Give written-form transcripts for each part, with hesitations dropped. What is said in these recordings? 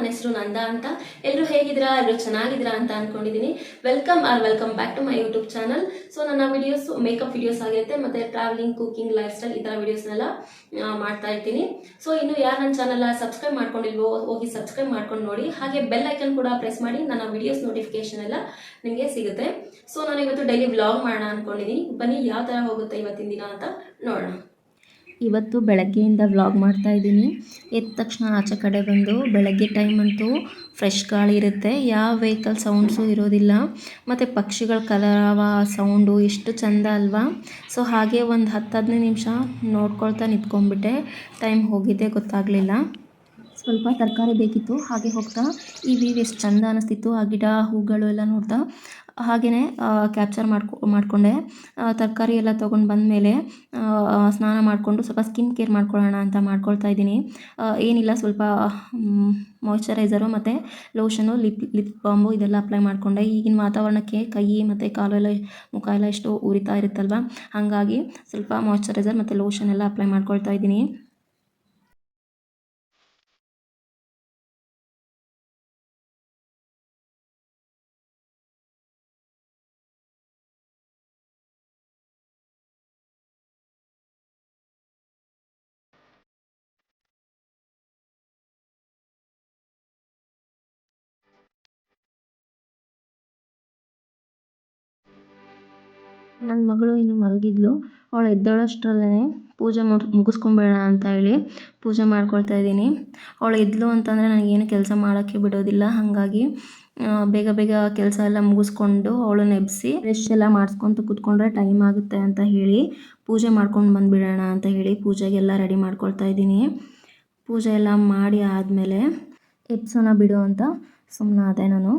ನನ್ನ ಹೆಸರು ನಂದಾ ಅಂತ. ಎಲ್ಲರೂ ಹೇಗಿದ್ದೀರಾ? ಎಲ್ಲರೂ ಚೆನ್ನಾಗಿದ್ದೀರಾ ಅಂತ ಅನ್ಕೊಂಡಿದ್ದೀನಿ. Welcome back to my YouTube channel. So ನನ್ನ ವಿಡಿಯೋಸ್ ಮೇಕಪ್ ವಿಡಿಯೋಸ್ ಆಗಿರುತ್ತೆ, ಮತ್ತೆ ಟ್ರಾವೆಲಿಂಗ್, ಕುಕಿಂಗ್, ಲೈಫ್ ಸ್ಟೈಲ್ ಈ ಥರ ವಿಡಿಯೋಸ್ನೆಲ್ಲ ಮಾಡ್ತಾ ಇರ್ತೀನಿ. ಸೊ ಇನ್ನು ಯಾರು ನನ್ನ ಚಾನಲ್ ಸಬ್ಸ್ಕ್ರೈಬ್ ಮಾಡ್ಕೊಂಡಿಲ್ವೋ ಹೋಗಿ ಸಬ್ಸ್ಕ್ರೈಬ್ ಮಾಡ್ಕೊಂಡು ನೋಡಿ. ಹಾಗೆ ಬೆಲ್ ಐಕನ್ ಕೂಡ ಪ್ರೆಸ್ ಮಾಡಿ, ನನ್ನ ವಿಡಿಯೋಸ್ ನೋಟಿಫಿಕೇಶನ್ ಎಲ್ಲ ನಿಮಗೆ ಸಿಗುತ್ತೆ. ಸೊ ನಾನು ಇವತ್ತು ಡೈಲಿ ವ್ಲಾಗ್ ಮಾಡೋಣ ಅನ್ಕೊಂಡಿದ್ದೀನಿ. ಬನ್ನಿ ಯಾವ ಥರ ಹೋಗುತ್ತೆ ಇವತ್ತಿನ ದಿನ ಅಂತ ನೋಡೋಣ. ಇವತ್ತು ಬೆಳಗ್ಗೆಯಿಂದ ವ್ಲಾಗ್ ಮಾಡ್ತಾ ಇದ್ದೀನಿ. ಎದ್ದ ತಕ್ಷಣ ಆಚೆ ಕಡೆ ಬಂದು ಬೆಳಗ್ಗೆ ಟೈಮ್ ಅಂತೂ ಫ್ರೆಶ್ ಗಾಳಿ ಇರುತ್ತೆ, ಯಾವ ವೆಹಿಕಲ್ ಸೌಂಡ್ಸು ಇರೋದಿಲ್ಲ, ಮತ್ತು ಪಕ್ಷಿಗಳ ಕಲರವ ಸೌಂಡು ಎಷ್ಟು ಚೆಂದ ಅಲ್ವಾ. ಸೊ ಹಾಗೆ ಒಂದು 10-15 ನಿಮಿಷ ನೋಡ್ಕೊಳ್ತಾ ನಿಂತ್ಕೊಂಡ್ಬಿಟ್ಟೆ. ಟೈಮ್ ಹೋಗಿದ್ದೆ ಗೊತ್ತಾಗಲಿಲ್ಲ. ಸ್ವಲ್ಪ ತರಕಾರಿ ಬೇಕಿತ್ತು, ಹಾಗೆ ಹೋಗ್ತಾ ಈ ವ್ಯೂ ಎಷ್ಟು ಚೆಂದ ಅನ್ನಿಸ್ತಿತ್ತು. ಆ ಗಿಡ ಹೂಗಳು ಎಲ್ಲ ನೋಡ್ತಾ ಹಾಗೆಯೇ ಕ್ಯಾಪ್ಚರ್ ಮಾಡಿಕೊಂಡೆ. ತರಕಾರಿ ಎಲ್ಲ ತೊಗೊಂಡು ಬಂದಮೇಲೆ ಸ್ನಾನ ಮಾಡಿಕೊಂಡು ಸ್ವಲ್ಪ ಸ್ಕಿನ್ ಕೇರ್ ಮಾಡ್ಕೊಳ್ಳೋಣ ಅಂತ ಮಾಡ್ಕೊಳ್ತಾ ಇದ್ದೀನಿ. ಏನಿಲ್ಲ, ಸ್ವಲ್ಪ ಮಾಯ್ಶ್ಚರೈಸರು ಮತ್ತು ಲೋಷನು, ಲಿಪ್ ಬಾಂಬು ಇದೆಲ್ಲ ಅಪ್ಲೈ ಮಾಡಿಕೊಂಡೆ. ಈಗಿನ ವಾತಾವರಣಕ್ಕೆ ಕೈ ಮತ್ತು ಕಾಲು ಎಲ್ಲ, ಮುಖ ಎಲ್ಲ ಎಷ್ಟು ಉರಿತಾ ಇರುತ್ತಲ್ವ, ಹಾಗಾಗಿ ಸ್ವಲ್ಪ ಮಾಯ್ಶ್ಚರೈಸರ್ ಮತ್ತು ಲೋಷನ್ ಎಲ್ಲ ಅಪ್ಲೈ ಮಾಡ್ಕೊಳ್ತಾ ಇದ್ದೀನಿ. ನನ್ನ ಮಗಳು ಇನ್ನು ಮಲಗಿದ್ಲು. ಅವಳು ಎದ್ದೇಳೋಷ್ಟರಲ್ಲೇ ಪೂಜೆ ಮುಗಿಸ್ಕೊಂಬೇಡ ಅಂತ ಹೇಳಿ ಪೂಜೆ ಮಾಡ್ಕೊಳ್ತಾ ಇದ್ದೀನಿ. ಅವಳು ಎದ್ಲು ಅಂತಂದರೆ ನನಗೇನು ಕೆಲಸ ಮಾಡೋಕ್ಕೆ ಬಿಡೋದಿಲ್ಲ. ಹಾಗಾಗಿ ಬೇಗ ಬೇಗ ಕೆಲಸ ಎಲ್ಲ ಮುಗಿಸ್ಕೊಂಡು ಅವಳನ್ನ ಎಬ್ಬಿಸಿ ಫ್ರೆಶ್ ಎಲ್ಲ ಮಾಡಿಸ್ಕೊತ ಕೂತ್ಕೊಂಡ್ರೆ ಟೈಮ್ ಆಗುತ್ತೆ ಅಂತ ಹೇಳಿ ಪೂಜೆ ಮಾಡ್ಕೊಂಡು ಬಂದುಬಿಡೋಣ ಅಂತ ಹೇಳಿ ಪೂಜೆಗೆಲ್ಲ ರೆಡಿ ಮಾಡ್ಕೊಳ್ತಾ ಇದ್ದೀನಿ. ಪೂಜೆ ಎಲ್ಲ ಮಾಡಿ ಆದಮೇಲೆ ಎಬ್ಸೋಣ ಬಿಡು ಅಂತ ಸುಮ್ಮನಾದೆ ನಾನು.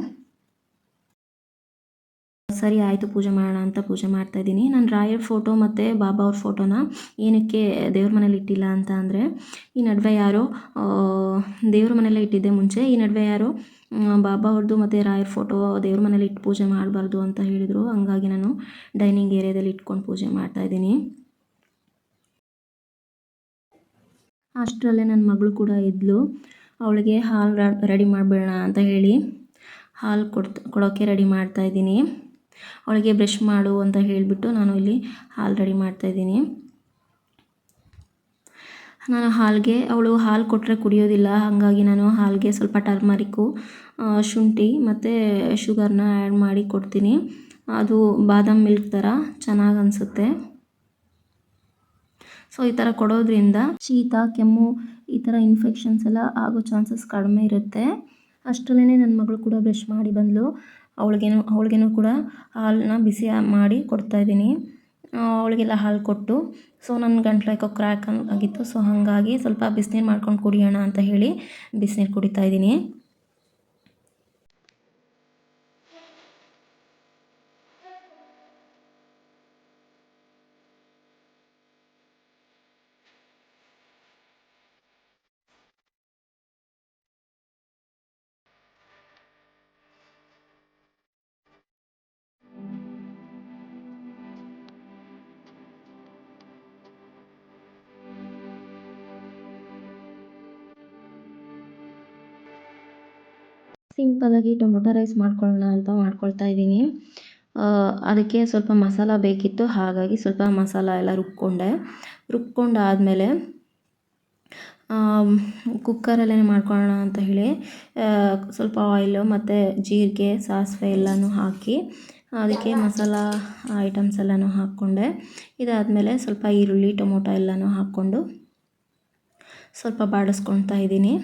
ಸರಿ ಆಯಿತು, ಪೂಜೆ ಮಾಡೋಣ ಅಂತ ಪೂಜೆ ಮಾಡ್ತಾಯಿದ್ದೀನಿ. ನಾನು ರಾಯರ್ ಫೋಟೋ ಮತ್ತು ಬಾಬಾ ಅವ್ರ ಫೋಟೋನ ಏನಕ್ಕೆ ದೇವ್ರ ಮನೇಲಿ ಇಟ್ಟಿಲ್ಲ ಅಂತ ಅಂದರೆ, ಈ ನಡುವೆ ಯಾರೋ ದೇವ್ರ ಮನೆಯಲ್ಲೇ ಇಟ್ಟಿದ್ದೆ ಮುಂಚೆ, ಈ ನಡುವೆ ಯಾರೋ ಬಾಬಾ ಅವ್ರದ್ದು ಮತ್ತು ರಾಯರ್ ಫೋಟೋ ದೇವ್ರ ಮನೇಲಿ ಇಟ್ಟು ಪೂಜೆ ಮಾಡಬಾರ್ದು ಅಂತ ಹೇಳಿದರು. ಹಂಗಾಗಿ ನಾನು ಡೈನಿಂಗ್ ಏರಿಯಾದಲ್ಲಿ ಇಟ್ಕೊಂಡು ಪೂಜೆ ಮಾಡ್ತಾಯಿದ್ದೀನಿ. ಅಷ್ಟರಲ್ಲೇ ನನ್ನ ಮಗಳು ಕೂಡ ಇದ್ಲು. ಅವಳಿಗೆ ಹಾಲು ರೆಡಿ ಮಾಡಿಬಿಡೋಣ ಅಂತ ಹೇಳಿ ಹಾಲು ಕೊಡೋಕ್ಕೆ ರೆಡಿ ಮಾಡ್ತಾಯಿದ್ದೀನಿ. ಅವಳಿಗೆ ಬ್ರಷ್ ಮಾಡು ಅಂತ ಹೇಳಿಬಿಟ್ಟು ನಾನು ಇಲ್ಲಿ ಹಾಲು ರೆಡಿ ಮಾಡ್ತಾಯಿದ್ದೀನಿ. ನಾನು ಅವಳು ಹಾಲು ಕೊಟ್ಟರೆ ಕುಡಿಯೋದಿಲ್ಲ, ಹಾಗಾಗಿ ನಾನು ಹಾಲಿಗೆ ಸ್ವಲ್ಪ ಟರ್ಮರಿಕ್ಕು, ಶುಂಠಿ ಮತ್ತು ಶುಗರ್ನ ಆ್ಯಡ್ ಮಾಡಿ ಕೊಡ್ತೀನಿ. ಅದು ಬಾದಾಮ್ ಮಿಲ್ಕ್ ಥರ ಚೆನ್ನಾಗಿ ಅನಿಸುತ್ತೆ. ಸೊ ಈ ಥರ ಕೊಡೋದ್ರಿಂದ ಶೀತ, ಕೆಮ್ಮು ಈ ಥರ ಇನ್ಫೆಕ್ಷನ್ಸ್ ಎಲ್ಲ ಆಗೋ ಚಾನ್ಸಸ್ ಕಡಿಮೆ ಇರುತ್ತೆ. ಅಷ್ಟರಲ್ಲೇ ನನ್ನ ಮಗಳು ಕೂಡ ಬ್ರಷ್ ಮಾಡಿ ಬಂದಳು. ಅವಳಿಗೇನು ಕೂಡ ಹಾಲನ್ನ ಬಿಸಿ ಮಾಡಿ ಕೊಡ್ತಾಯಿದ್ದೀನಿ. ಅವಳಿಗೆಲ್ಲ ಹಾಲು ಕೊಟ್ಟು, ಸೊ ನನ್ನ ಗಂಟ್ಲು ಯಾಕೋ ಕ್ರ್ಯಾಕ್ ಆಗಿತ್ತು. ಸೊ ಹಾಗಾಗಿ ಸ್ವಲ್ಪ ಬಿಸಿನೀರು ಮಾಡ್ಕೊಂಡು ಕುಡಿಯೋಣ ಅಂತ ಹೇಳಿ ಬಿಸಿನೀರು ಕುಡಿತಾಯಿದ್ದೀನಿ. ಸಿಂಪಲಾಗಿ ಟೊಮೊಟೊ ರೈಸ್ ಮಾಡ್ಕೊಳ್ಳೋಣ ಅಂತ ಮಾಡ್ಕೊಳ್ತಾ ಇದ್ದೀನಿ. ಅದಕ್ಕೆ ಸ್ವಲ್ಪ ಮಸಾಲ ಬೇಕಿತ್ತು, ಹಾಗಾಗಿ ಸ್ವಲ್ಪ ಮಸಾಲ ಎಲ್ಲ ರುಬ್ಕೊಂಡಾದಮೇಲೆ ಕುಕ್ಕರಲ್ಲೇ ಮಾಡ್ಕೊಳ್ಳೋಣ ಅಂತ ಹೇಳಿ ಸ್ವಲ್ಪ ಆಯಿಲು ಮತ್ತು ಜೀರಿಗೆ, ಸಾಸಿವೆ ಎಲ್ಲನೂ ಹಾಕಿ ಅದಕ್ಕೆ ಮಸಾಲ ಐಟಮ್ಸ್ ಎಲ್ಲನೂ ಹಾಕ್ಕೊಂಡೆ. ಇದಾದಮೇಲೆ ಸ್ವಲ್ಪ ಈರುಳ್ಳಿ, ಟೊಮೊಟೊ ಎಲ್ಲನೂ ಹಾಕ್ಕೊಂಡು ಸ್ವಲ್ಪ ಬಾಡಿಸ್ಕೊಳ್ತಾ ಇದ್ದೀನಿ.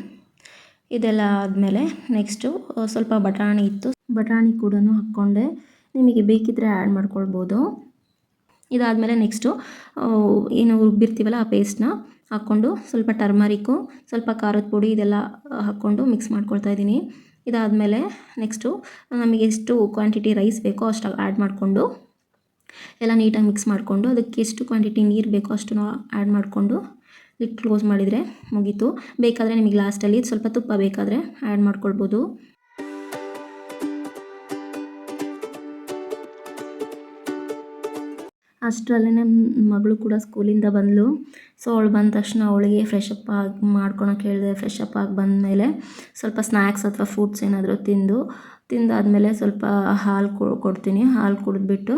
ಇದೆಲ್ಲ ಆದಮೇಲೆ ನೆಕ್ಸ್ಟು ಸ್ವಲ್ಪ ಬಟಾಣಿ ಇತ್ತು, ಬಟಾಣಿ ಕೂಡ ಹಾಕ್ಕೊಂಡೆ. ನಿಮಗೆ ಬೇಕಿದ್ದರೆ ಆ್ಯಡ್ ಮಾಡ್ಕೊಳ್ಬೋದು. ಇದಾದಮೇಲೆ ನೆಕ್ಸ್ಟು ಏನು ರುಬ್ಬಿರ್ತೀವಲ್ಲ ಆ ಪೇಸ್ಟ್ನ ಹಾಕ್ಕೊಂಡು ಸ್ವಲ್ಪ ಟರ್ಮರಿಕ್ಕು, ಸ್ವಲ್ಪ ಖಾರದ ಪುಡಿ ಇದೆಲ್ಲ ಹಾಕ್ಕೊಂಡು ಮಿಕ್ಸ್ ಮಾಡ್ಕೊಳ್ತಾ ಇದ್ದೀನಿ. ಇದಾದಮೇಲೆ ನೆಕ್ಸ್ಟು ನಮಗೆ ಎಷ್ಟು ಕ್ವಾಂಟಿಟಿ ರೈಸ್ ಬೇಕೋ ಅಷ್ಟು ಆ್ಯಡ್ ಮಾಡಿಕೊಂಡು ಎಲ್ಲ ನೀಟಾಗಿ ಮಿಕ್ಸ್ ಮಾಡಿಕೊಂಡು ಅದಕ್ಕೆ ಎಷ್ಟು ಕ್ವಾಂಟಿಟಿ ನೀರು ಬೇಕೋ ಅಷ್ಟು ಆ್ಯಡ್ ಮಾಡಿಕೊಂಡು ಲಿಡ್ ಕ್ಲೋಸ್ ಮಾಡಿದರೆ ಮುಗೀತು. ಬೇಕಾದರೆ ನಿಮಗೆ ಲಾಸ್ಟಲ್ಲಿ ಸ್ವಲ್ಪ ತುಪ್ಪ ಬೇಕಾದರೆ ಆ್ಯಡ್ ಮಾಡ್ಕೊಳ್ಬೋದು. ಅಷ್ಟರಲ್ಲೇ ನನ್ನ ಮಗಳು ಕೂಡ ಸ್ಕೂಲಿಂದ ಬಂದಳು. ಸೊ ಅವಳು ಬಂದ ತಕ್ಷಣ ಅವಳಿಗೆ ಫ್ರೆಶ್ ಅಪ್ ಆಗಿ ಮಾಡ್ಕೊಳಕ್ಕೆ ಹೇಳಿದೆ. ಫ್ರೆಶ್ ಅಪ್ ಆಗಿ ಬಂದಮೇಲೆ ಸ್ವಲ್ಪ ಸ್ನ್ಯಾಕ್ಸ್ ಅಥವಾ ಫ್ರೂಟ್ಸ್ ಏನಾದರೂ ತಿಂದಾದಮೇಲೆ ಸ್ವಲ್ಪ ಹಾಲು ಕೊಡ್ತೀನಿ. ಹಾಲು ಕುಡಿದ್ಬಿಟ್ಟು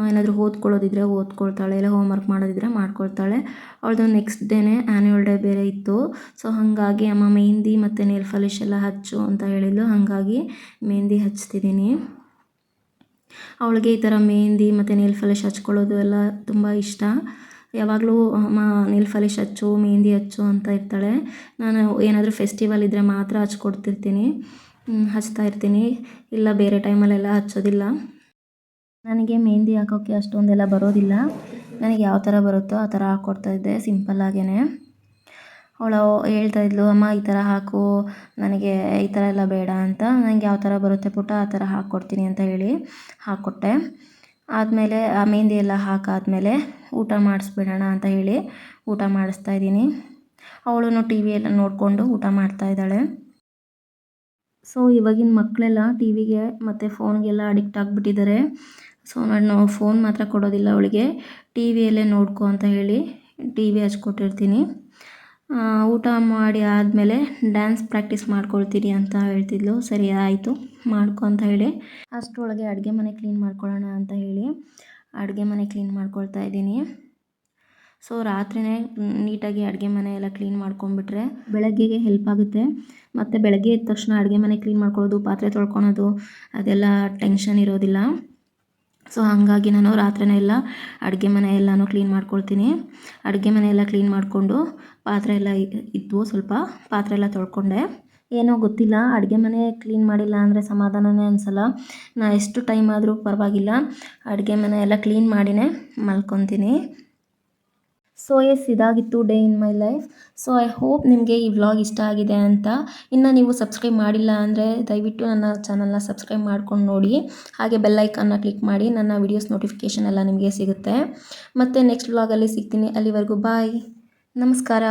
ಏನಾದರೂ ಓದ್ಕೊಳ್ಳೋದಿದ್ರೆ ಓದ್ಕೊಳ್ತಾಳೆ, ಇಲ್ಲ ಹೋಮ್ವರ್ಕ್ ಮಾಡೋದಿದ್ರೆ ಮಾಡ್ಕೊಳ್ತಾಳೆ. ಅವಳದು ನೆಕ್ಸ್ಟ್ ಡೇನೇ ಆ್ಯನ್ಯುವಲ್ ಡೇ ಬೇರೆ ಇತ್ತು. ಸೊ ಹಾಗಾಗಿ ಅಮ್ಮ ಮೆಹಂದಿ ಮತ್ತು ನೇಲ್ ಪಾಲಿಶ್ ಎಲ್ಲ ಹಚ್ಚು ಅಂತ ಹೇಳಿದ್ಲು. ಹಾಗಾಗಿ ಮೆಹಂದಿ ಹಚ್ತಿದ್ದೀನಿ. ಅವಳಿಗೆ ಈ ಥರ ಮೆಹಂದಿ ಮತ್ತು ನೇಲ್ ಪಾಲಿಶ್ ಹಚ್ಕೊಳ್ಳೋದು ಎಲ್ಲ ತುಂಬ ಇಷ್ಟ. ಯಾವಾಗಲೂ ಅಮ್ಮ ನೇಲ್ ಪಾಲಿಶ್ ಹಚ್ಚು, ಮೆಹಂದಿ ಹಚ್ಚು ಅಂತ ಇರ್ತಾಳೆ. ನಾನು ಏನಾದರೂ ಫೆಸ್ಟಿವಲ್ ಇದ್ದರೆ ಮಾತ್ರ ಹಚ್ತಾ ಇರ್ತೀನಿ, ಇಲ್ಲ ಬೇರೆ ಟೈಮಲ್ಲೆಲ್ಲ ಹಚ್ಚೋದಿಲ್ಲ. ನನಗೆ ಮೆಹಂದಿ ಹಾಕೋಕ್ಕೆ ಅಷ್ಟೊಂದೆಲ್ಲ ಬರೋದಿಲ್ಲ. ನನಗೆ ಯಾವ ಥರ ಬರುತ್ತೋ ಆ ಥರ ಹಾಕ್ಕೊಡ್ತಾಯಿದ್ದೆ ಸಿಂಪಲ್ಲಾಗೇ. ಅವಳು ಹೇಳ್ತಾಯಿದ್ಲು, ಅಮ್ಮ ಈ ಥರ ಹಾಕು, ನನಗೆ ಈ ಥರ ಎಲ್ಲ ಬೇಡ ಅಂತ. ನನಗೆ ಯಾವ ಥರ ಬರುತ್ತೆ ಪುಟ್ಟ ಆ ಥರ ಹಾಕ್ಕೊಡ್ತೀನಿ ಅಂತ ಹೇಳಿ ಹಾಕ್ಕೊಟ್ಟೆ. ಆದಮೇಲೆ ಆ ಮೆಹಂದಿ ಎಲ್ಲ ಹಾಕಾದ್ಮೇಲೆ ಊಟ ಮಾಡಿಸ್ಬಿಡೋಣ ಅಂತ ಹೇಳಿ ಊಟ ಮಾಡಿಸ್ತಾಯಿದ್ದೀನಿ. ಅವಳು ಟಿ ವಿ ಎಲ್ಲ ನೋಡಿಕೊಂಡು ಊಟ ಮಾಡ್ತಾಯಿದ್ದಾಳೆ. ಸೊ ಇವಾಗಿನ ಮಕ್ಕಳೆಲ್ಲ ಟಿ ವಿಗೆ ಮತ್ತು ಫೋನ್ಗೆಲ್ಲ ಅಡಿಕ್ಟ್ ಆಗಿಬಿಟ್ಟಿದ್ದಾರೆ. ಸೊ ನಾನು ಫೋನ್ ಮಾತ್ರ ಕೊಡೋದಿಲ್ಲ ಅವಳಿಗೆ, ಟಿ ವಿಯಲ್ಲೇ ನೋಡ್ಕೊ ಅಂತ ಹೇಳಿ ಟಿ ವಿ ಹಚ್ಕೊಟ್ಟಿರ್ತೀನಿ. ಊಟ ಮಾಡಿ ಆದಮೇಲೆ ಡ್ಯಾನ್ಸ್ ಪ್ರಾಕ್ಟೀಸ್ ಮಾಡ್ಕೊಳ್ತೀನಿ ಅಂತ ಹೇಳ್ತಿದ್ಲು. ಸರಿ ಆಯಿತು ಮಾಡ್ಕೊ ಅಂತ ಹೇಳಿ ಅಷ್ಟರೊಳಗೆ ಅಡುಗೆ ಮನೆ ಕ್ಲೀನ್ ಮಾಡ್ಕೊಳ್ಳೋಣ ಅಂತ ಹೇಳಿ ಅಡುಗೆ ಮನೆ ಕ್ಲೀನ್ ಮಾಡ್ಕೊಳ್ತಾ ಇದ್ದೀನಿ. ಸೊ ರಾತ್ರಿಯೇ ನೀಟಾಗಿ ಅಡುಗೆ ಮನೆ ಎಲ್ಲ ಕ್ಲೀನ್ ಮಾಡ್ಕೊಂಡ್ಬಿಟ್ರೆ ಬೆಳಗ್ಗೆಗೆ ಹೆಲ್ಪ್ ಆಗುತ್ತೆ. ಮತ್ತು ಬೆಳಗ್ಗೆ ಎದ್ದ ತಕ್ಷಣ ಅಡುಗೆ ಮನೆ ಕ್ಲೀನ್ ಮಾಡ್ಕೊಳ್ಳೋದು, ಪಾತ್ರೆ ತೊಳ್ಕೊಳೋದು ಅದೆಲ್ಲ ಟೆನ್ಷನ್ ಇರೋದಿಲ್ಲ. ಸೊ ಹಾಗಾಗಿ ನಾನು ರಾತ್ರಿನೇ ಎಲ್ಲ ಅಡುಗೆ ಮನೆ ಎಲ್ಲನೂ ಕ್ಲೀನ್ ಮಾಡ್ಕೊಳ್ತೀನಿ. ಅಡುಗೆ ಮನೆ ಎಲ್ಲ ಕ್ಲೀನ್ ಮಾಡಿಕೊಂಡು ಪಾತ್ರೆ ಎಲ್ಲ ಇದ್ವು, ಸ್ವಲ್ಪ ಪಾತ್ರೆ ಎಲ್ಲ ತೊಳ್ಕೊಂಡೆ. ಏನೋ ಗೊತ್ತಿಲ್ಲ, ಅಡುಗೆ ಮನೆ ಕ್ಲೀನ್ ಮಾಡಿಲ್ಲ ಅಂದರೆ ಸಮಾಧಾನವೇ ಅನಿಸಲ್ಲ. ನಾ ಎಷ್ಟು ಟೈಮ್ ಆದರೂ ಪರವಾಗಿಲ್ಲ, ಅಡುಗೆ ಮನೆ ಎಲ್ಲ ಕ್ಲೀನ್ ಮಾಡಿನೇ ಮಲ್ಕೊತೀನಿ. ಸೊ ಇದಾಗಿತ್ತು day in my life. So I hope ನಿಮಗೆ ಈ ವ್ಲಾಗ್ ಇಷ್ಟ ಆಗಿದೆ ಅಂತ. ಇನ್ನು ನೀವು ಸಬ್ಸ್ಕ್ರೈಬ್ ಮಾಡಿಲ್ಲ ಅಂದರೆ ದಯವಿಟ್ಟು ನನ್ನ ಚಾನಲ್ನ ಸಬ್ಸ್ಕ್ರೈಬ್ ಮಾಡ್ಕೊಂಡು ನೋಡಿ. ಹಾಗೆ ಬೆಲ್ ಐಕಾನ್ನ ಕ್ಲಿಕ್ ಮಾಡಿ, ನನ್ನ ವೀಡಿಯೋಸ್ ನೋಟಿಫಿಕೇಷನ್ ಎಲ್ಲ ನಿಮಗೆ ಸಿಗುತ್ತೆ. ಮತ್ತು ನೆಕ್ಸ್ಟ್ ವ್ಲಾಗಲ್ಲಿ ಸಿಗ್ತೀನಿ. ಅಲ್ಲಿವರೆಗೂ ಬಾಯ್, ನಮಸ್ಕಾರ.